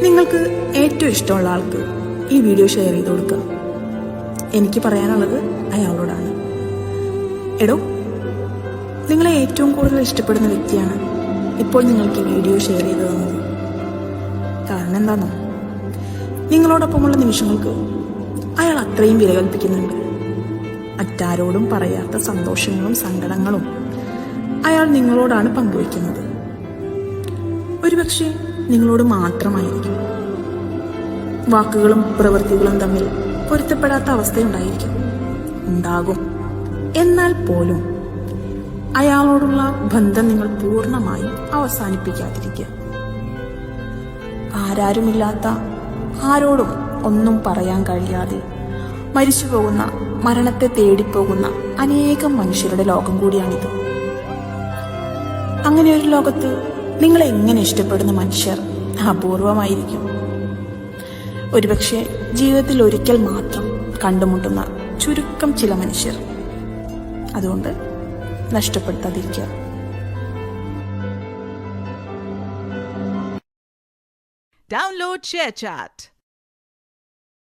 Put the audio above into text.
നിങ്ങൾക്ക് ഏറ്റവും ഇഷ്ടമുള്ള ആൾക്ക് ഈ വീഡിയോ ഷെയർ ചെയ്ത് കൊടുക്കുക. എനിക്ക് പറയാനുള്ളത് അയാളോടാണ്. എടോ, നിങ്ങളെ ഏറ്റവും കൂടുതൽ ഇഷ്ടപ്പെടുന്ന വ്യക്തിയാണ് ഇപ്പോൾ നിങ്ങൾക്ക് വീഡിയോ ഷെയർ ചെയ്ത് തന്നത്. കാരണം എന്താണോ, നിങ്ങളോടൊപ്പമുള്ള നിമിഷങ്ങൾക്ക് അയാൾ അത്രയും വില കൽപ്പിക്കുന്നുണ്ട്. മറ്റാരോടും പറയാത്ത സന്തോഷങ്ങളും സങ്കടങ്ങളും അയാൾ നിങ്ങളോടാണ് പങ്കുവയ്ക്കുന്നത്. ഒരുപക്ഷെ നിങ്ങളോട് മാത്രമായിരിക്കും. വാക്കുകളും പ്രവൃത്തികളും തമ്മിൽ പൊരുത്തപ്പെടാത്ത അവസ്ഥയുണ്ടായിരിക്കും, ഉണ്ടാകും. എന്നാൽ പോലും അയാളോടുള്ള ബന്ധം നിങ്ങൾ പൂർണ്ണമായും അവസാനിപ്പിക്കാതിരിക്കുക. ആരാരുമില്ലാത്ത, ആരോടും ഒന്നും പറയാൻ കഴിയാതെ മരിച്ചു പോകുന്ന, മരണത്തെ തേടിപ്പോകുന്ന അനേകം മനുഷ്യരുടെ ലോകം കൂടിയാണിത്. അങ്ങനെ ഒരു ലോകത്ത് നിങ്ങളെ എങ്ങനെ ഇഷ്ടപ്പെടുന്ന മനുഷ്യർ അപൂർവമായിരിക്കും. ഒരുപക്ഷെ ജീവിതത്തിൽ ഒരിക്കൽ മാത്രം കണ്ടുമുട്ടുന്ന ചുരുക്കം ചില മനുഷ്യർ. അതുകൊണ്ട് നഷ്ടപ്പെടുത്താതിരിക്കുക. Download ShareChat.